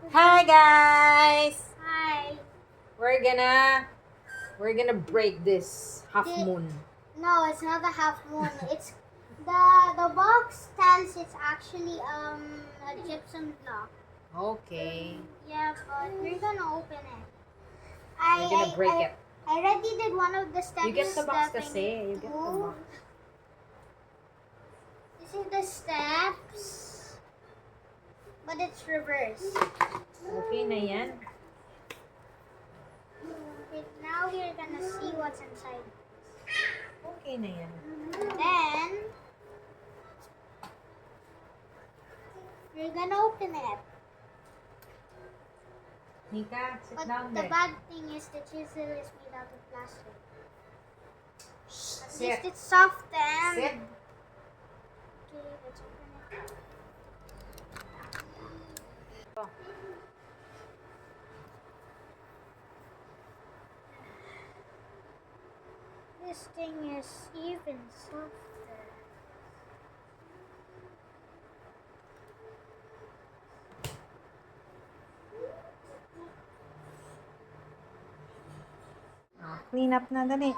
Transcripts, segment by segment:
Hi guys! Hi. We're gonna break this half moon. No, it's not a half moon. It's the box stands. It's actually a gypsum block. Okay. Yeah, but we're gonna open it. We're gonna break it. I already did one of the steps. You get the box that I kasi. need You to get the do. box. This is the steps, but it's reversed. Okay na yan. Okay, now we're gonna see what's inside. Okay na yan. Then we're gonna open it. Nika, sit But down the there. bad thing is the chisel is made out of plastic. At Sit. least it's soft and... Sit. Okay, let's open it. Oh. This thing is even softer. Clean up na, dali.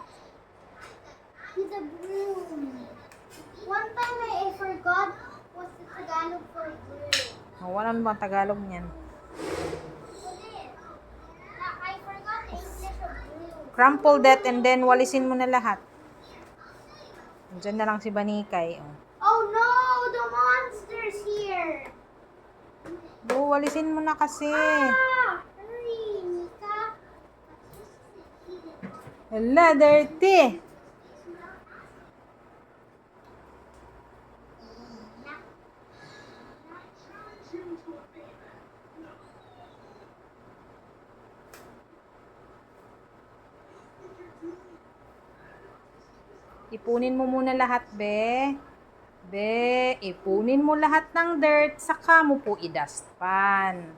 It's a broom. One time I forgot what's the Tagalog for broom. Oh, wala bang Tagalog niyan? I forgot the English of broom. Crumple that and then walisin mo na lahat. Diyan na lang si Banikay. Oh. Oh no! The monster's here! Oh, walisin mo na kasi. Ah! Hurry, Mika! Hala, dirty. Ipunin mo muna lahat, be. Be, ipunin mo lahat ng dirt, saka mo po i-dustpan.